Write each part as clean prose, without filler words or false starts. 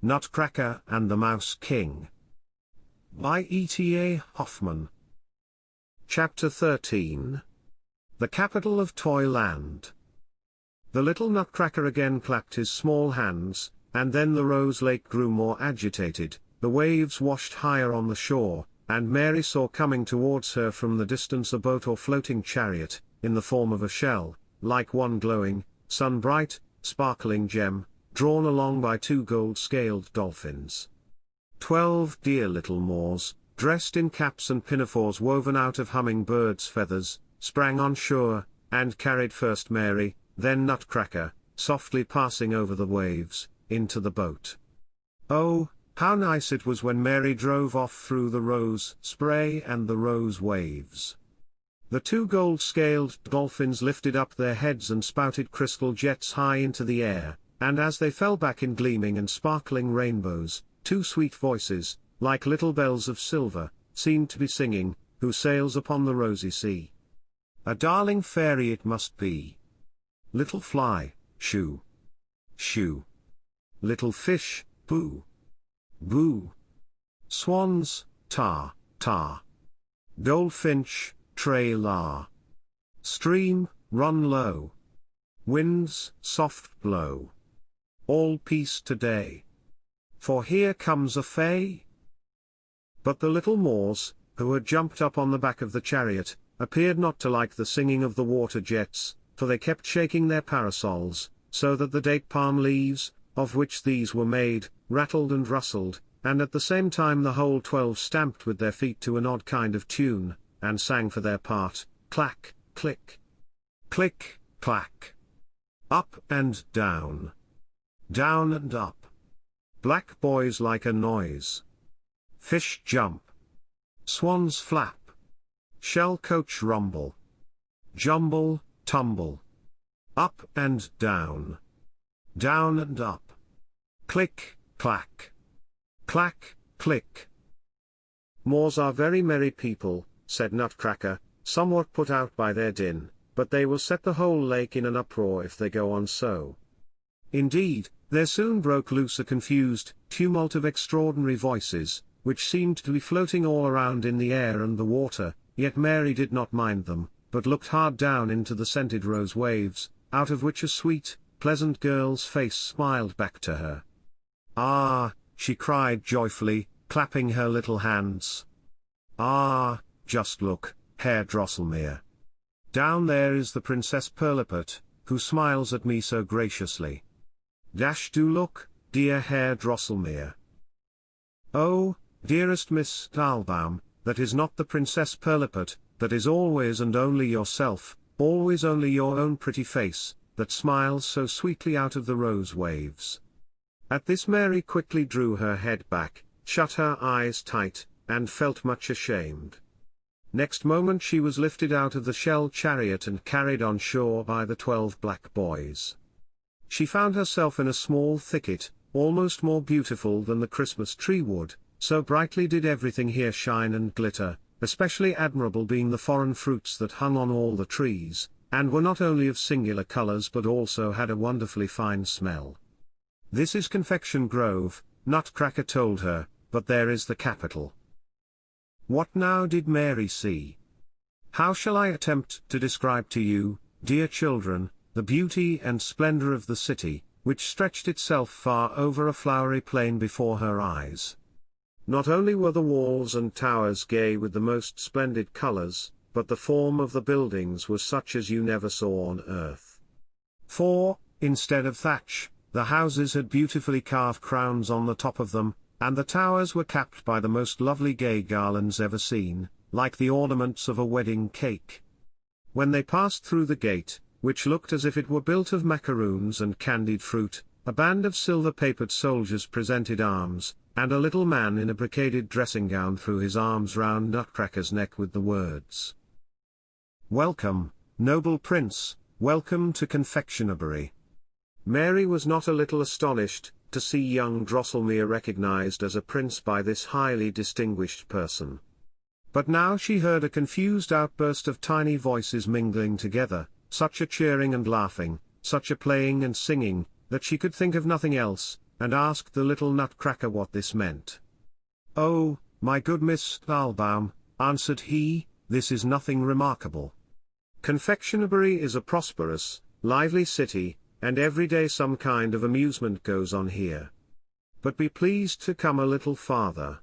Nutcracker and the Mouse King. By ETA Hoffman. Chapter 13. The Capital of Toyland. The little Nutcracker again clapped his small hands, and then the Rose Lake grew more agitated, the waves washed higher on the shore, and Mary saw coming towards her from the distance a boat or floating chariot, in the form of a shell, like one glowing, sun-bright, sparkling gem, drawn along by 2 gold-scaled dolphins. 12 dear little Moors, dressed in caps and pinafores woven out of hummingbirds' feathers, sprang on shore, and carried first Mary, then Nutcracker, softly passing over the waves, into the boat. Oh, how nice it was when Mary drove off through the rose spray and the rose waves. The 2 gold-scaled dolphins lifted up their heads and spouted crystal jets high into the air, and as they fell back in gleaming and sparkling rainbows, 2 sweet voices, like little bells of silver, seemed to be singing, "Who sails upon the rosy sea? A darling fairy it must be. Little fly, shoo, shoo. Little fish, boo, boo. Swans, tar, tar. Goldfinch, tra-la. Stream, run low. Winds, soft blow. All peace today. For here comes a fay." But the little Moors, who had jumped up on the back of the chariot, appeared not to like the singing of the water jets, for they kept shaking their parasols, so that the date palm leaves, of which these were made, rattled and rustled, and at the same time the whole 12 stamped with their feet to an odd kind of tune, and sang for their part, clack, click. Click, clack. Up and down. Down and up. Black boys like a noise. Fish jump. Swans flap. Shell coach rumble. Jumble, tumble. Up and down. Down and up. Click, clack. Clack, click. "Moors are very merry people," said Nutcracker, somewhat put out by their din, "but they will set the whole lake in an uproar if they go on so." Indeed, there soon broke loose a confused tumult of extraordinary voices, which seemed to be floating all around in the air and the water, yet Mary did not mind them, but looked hard down into the scented rose waves, out of which a sweet, pleasant girl's face smiled back to her. "Ah," she cried joyfully, clapping her little hands. "Ah, just look, Herr Drosselmeer. Down there is the Princess Pirlipat, who smiles at me so graciously. Dash do look, dear Herr Drosselmeer." "Oh, dearest Miss Stahlbaum, that is not the Princess Pirlipat, that is always and only yourself, always only your own pretty face, that smiles so sweetly out of the rose waves." At this Mary quickly drew her head back, shut her eyes tight, and felt much ashamed. Next moment she was lifted out of the shell chariot and carried on shore by the 12 black boys. She found herself in a small thicket, almost more beautiful than the Christmas tree wood, so brightly did everything here shine and glitter, especially admirable being the foreign fruits that hung on all the trees, and were not only of singular colors but also had a wonderfully fine smell. "This is Confection Grove," Nutcracker told her, "but there is the capital." What now did Mary see? How shall I attempt to describe to you, dear children, the beauty and splendor of the city, which stretched itself far over a flowery plain before her eyes? Not only were the walls and towers gay with the most splendid colors, but the form of the buildings was such as you never saw on earth. For, instead of thatch, the houses had beautifully carved crowns on the top of them, and the towers were capped by the most lovely gay garlands ever seen, like the ornaments of a wedding cake. When they passed through the gate, which looked as if it were built of macaroons and candied fruit, a band of silver-papered soldiers presented arms, and a little man in a brocaded dressing-gown threw his arms round Nutcracker's neck with the words, "Welcome, noble prince, welcome to Confectionabury." Mary was not a little astonished to see young Drosselmeer recognized as a prince by this highly distinguished person. But now she heard a confused outburst of tiny voices mingling together, such a cheering and laughing, such a playing and singing, that she could think of nothing else, and asked the little Nutcracker what this meant. "Oh, my good Miss Stahlbaum," answered he, "this is nothing remarkable. Confectionery is a prosperous, lively city, and every day some kind of amusement goes on here. But be pleased to come a little farther."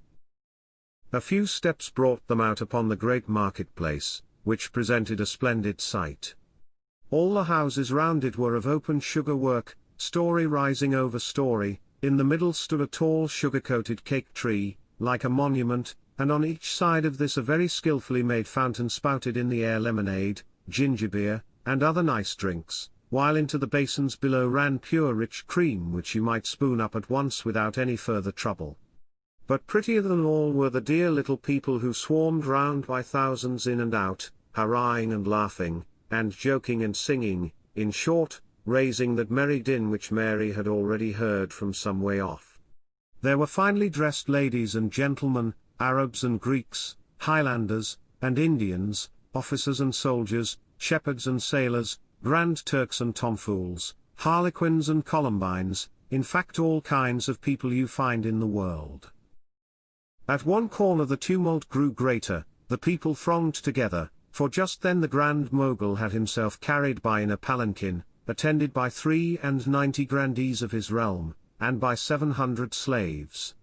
A few steps brought them out upon the great marketplace, which presented a splendid sight. All the houses round it were of open sugar work, story rising over story. In the middle stood a tall sugar-coated cake tree, like a monument, and on each side of this a very skillfully made fountain spouted in the air lemonade, ginger beer, and other nice drinks, while into the basins below ran pure rich cream which you might spoon up at once without any further trouble. But prettier than all were the dear little people who swarmed round by thousands in and out, hurrahing and laughing, and joking and singing, in short, raising that merry din which Mary had already heard from some way off. There were finely dressed ladies and gentlemen, Arabs and Greeks, Highlanders, and Indians, officers and soldiers, shepherds and sailors, grand Turks and tomfools, harlequins and columbines, in fact all kinds of people you find in the world. At one corner the tumult grew greater, the people thronged together, for just then the Grand Mogul had himself carried by in a palanquin, attended by 93 grandees of his realm, and by 700 slaves.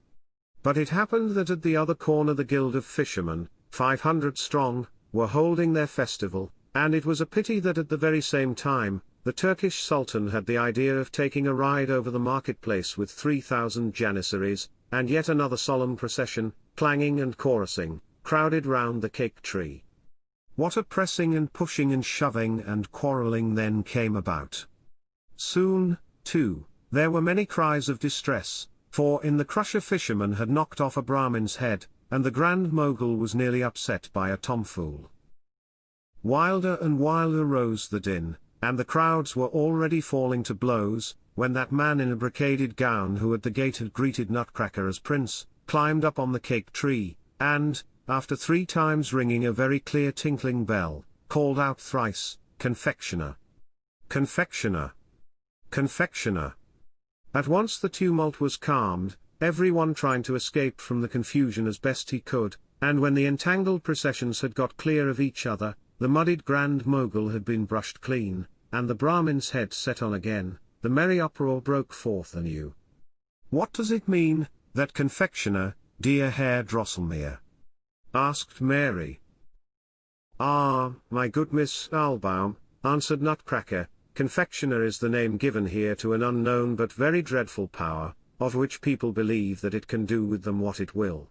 But it happened that at the other corner the Guild of Fishermen, 500 strong, were holding their festival, and it was a pity that at the very same time, the Turkish Sultan had the idea of taking a ride over the marketplace with 3,000 janissaries, and yet another solemn procession, clanging and chorusing, crowded round the cake tree. What a pressing and pushing and shoving and quarrelling then came about. Soon, too, there were many cries of distress, for in the crush a fisherman had knocked off a Brahmin's head, and the Grand Mogul was nearly upset by a tomfool. Wilder and wilder rose the din, and the crowds were already falling to blows, when that man in a brocaded gown who at the gate had greeted Nutcracker as prince, climbed up on the cake tree, and, after 3 times ringing a very clear tinkling bell, called out thrice, "Confectioner! Confectioner! Confectioner!" At once the tumult was calmed, every one trying to escape from the confusion as best he could, and when the entangled processions had got clear of each other, the muddied Grand Mogul had been brushed clean, and the Brahmin's head set on again, the merry uproar broke forth anew. "What does it mean, that confectioner, dear Herr Drosselmeyer?" asked Mary. "Ah, my good Miss Stahlbaum," answered Nutcracker, "confectioner is the name given here to an unknown but very dreadful power, of which people believe that it can do with them what it will.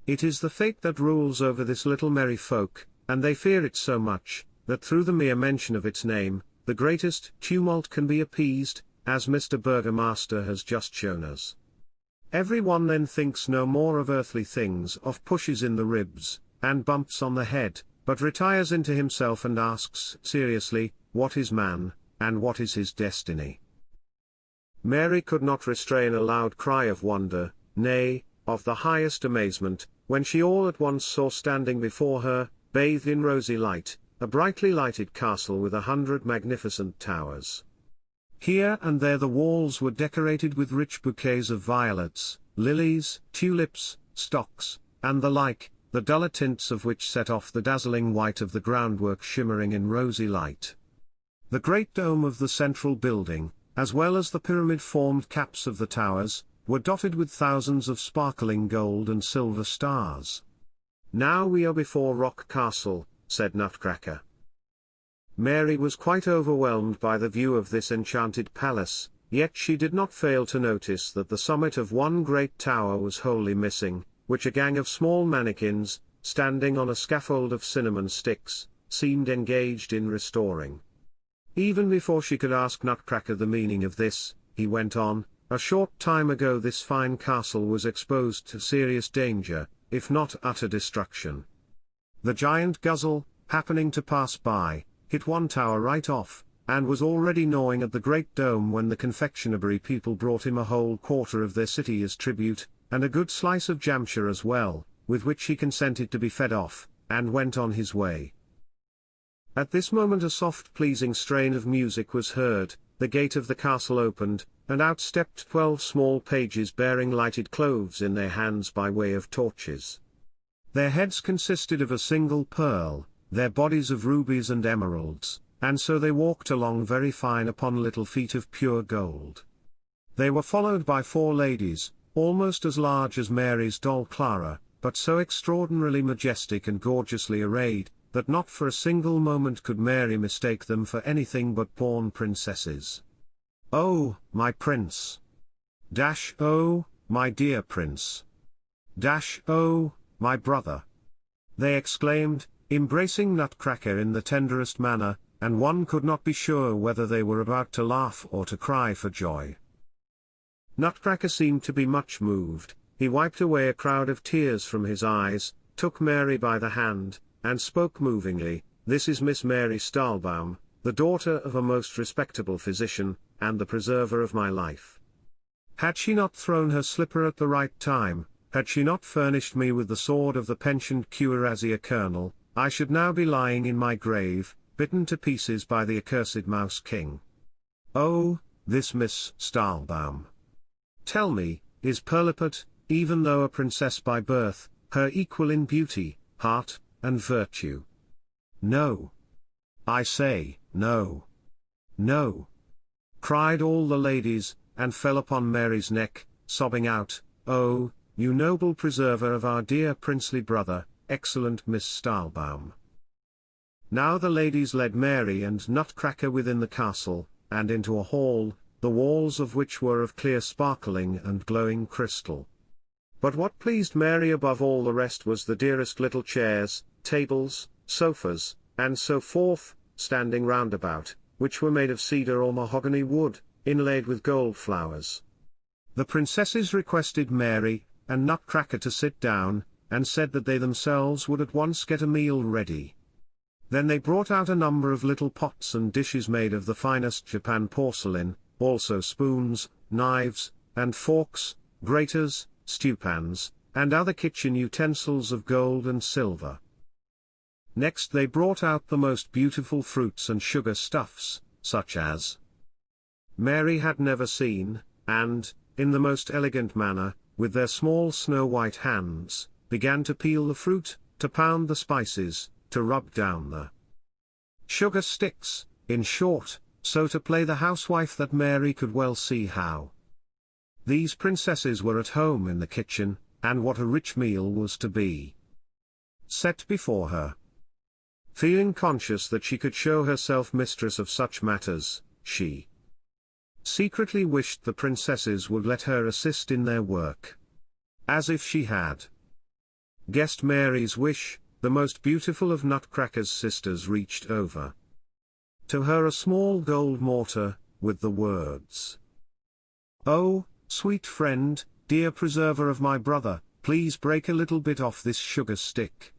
It is the fate that rules over this little merry folk, and they fear it so much, that through the mere mention of its name, the greatest tumult can be appeased, as Mr. Burgomaster has just shown us. Every one then thinks no more of earthly things, of pushes in the ribs, and bumps on the head, but retires into himself and asks seriously, what is man, and what is his destiny?" Mary could not restrain a loud cry of wonder, nay, of the highest amazement, when she all at once saw standing before her, bathed in rosy light, a brightly lighted castle with 100 magnificent towers. Here and there the walls were decorated with rich bouquets of violets, lilies, tulips, stocks, and the like, the duller tints of which set off the dazzling white of the groundwork shimmering in rosy light. The great dome of the central building, as well as the pyramid-formed caps of the towers, were dotted with thousands of sparkling gold and silver stars. "Now we are before Rock Castle," said Nutcracker. Mary was quite overwhelmed by the view of this enchanted palace, yet she did not fail to notice that the summit of one great tower was wholly missing, which a gang of small mannikins, standing on a scaffold of cinnamon sticks, seemed engaged in restoring. Even before she could ask Nutcracker the meaning of this, he went on, "A short time ago this fine castle was exposed to serious danger, if not utter destruction. The giant Guzzle, happening to pass by, hit one tower right off, and was already gnawing at the great dome when the confectionery people brought him a whole quarter of their city as tribute, and a good slice of jamshire as well, with which he consented to be fed off, and went on his way." At this moment a soft pleasing strain of music was heard, the gate of the castle opened, and out stepped 12 small pages bearing lighted cloves in their hands by way of torches. Their heads consisted of a single pearl, their bodies of rubies and emeralds, and so they walked along very fine upon little feet of pure gold. They were followed by 4 ladies, almost as large as Mary's doll Clara, but so extraordinarily majestic and gorgeously arrayed, that not for a single moment could Mary mistake them for anything but born princesses. "Oh, my prince! Oh, my dear prince! Oh, my brother!" they exclaimed, embracing Nutcracker in the tenderest manner, and one could not be sure whether they were about to laugh or to cry for joy. Nutcracker seemed to be much moved. He wiped away a crowd of tears from his eyes, took Mary by the hand, and spoke movingly. "This is Miss Mary Stahlbaum, the daughter of a most respectable physician, and the preserver of my life. Had she not thrown her slipper at the right time, had she not furnished me with the sword of the pensioned cuirassier colonel, I should now be lying in my grave, bitten to pieces by the accursed Mouse King. Oh, this Miss Stahlbaum. Tell me, is Perliput, even though a princess by birth, her equal in beauty, heart, and virtue?" "No. I say, no. No," cried all the ladies, and fell upon Mary's neck, sobbing out, "Oh, you noble preserver of our dear princely brother, excellent Miss Stahlbaum." Now the ladies led Mary and Nutcracker within the castle, and into a hall, the walls of which were of clear sparkling and glowing crystal. But what pleased Mary above all the rest was the dearest little chairs, tables, sofas, and so forth, standing round about, which were made of cedar or mahogany wood, inlaid with gold flowers. The princesses requested Mary and Nutcracker to sit down, and said that they themselves would at once get a meal ready. Then they brought out a number of little pots and dishes made of the finest Japan porcelain, also spoons, knives, and forks, graters, stewpans, and other kitchen utensils of gold and silver. Next they brought out the most beautiful fruits and sugar stuffs, such as Mary had never seen, and, in the most elegant manner, with their small snow-white hands, began to peel the fruit, to pound the spices, to rub down the sugar sticks, in short, so to play the housewife that Mary could well see how. These princesses were at home in the kitchen, and what a rich meal was to be set before her. Feeling conscious that she could show herself mistress of such matters, she secretly wished the princesses would let her assist in their work. As if she had guessed Mary's wish, the most beautiful of Nutcracker's sisters reached over to her a small gold mortar, with the words, "Oh, sweet friend, dear preserver of my brother, please break a little bit off this sugar stick."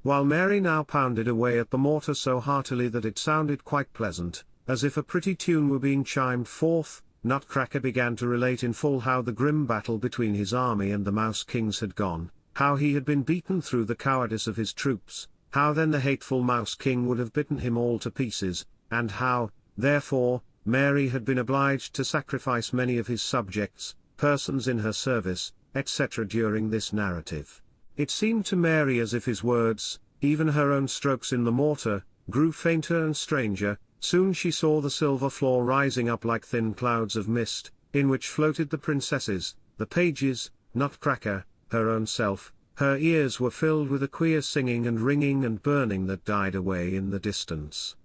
While Mary now pounded away at the mortar so heartily that it sounded quite pleasant, as if a pretty tune were being chimed forth, Nutcracker began to relate in full how the grim battle between his army and the Mouse King's had gone, how he had been beaten through the cowardice of his troops, how then the hateful Mouse King would have bitten him all to pieces, and how, therefore, Mary had been obliged to sacrifice many of his subjects, persons in her service, etc. During this narrative, it seemed to Mary as if his words, even her own strokes in the mortar, grew fainter and stranger. Soon she saw the silver floor rising up like thin clouds of mist, in which floated the princesses, the pages, Nutcracker, her own self. Her ears were filled with a queer singing and ringing and burning that died away in the distance.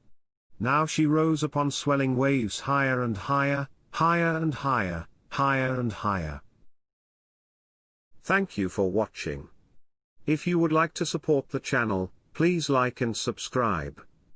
Now she rose upon swelling waves higher and higher, higher and higher, higher and higher. Thank you for watching. If you would like to support the channel, please like and subscribe.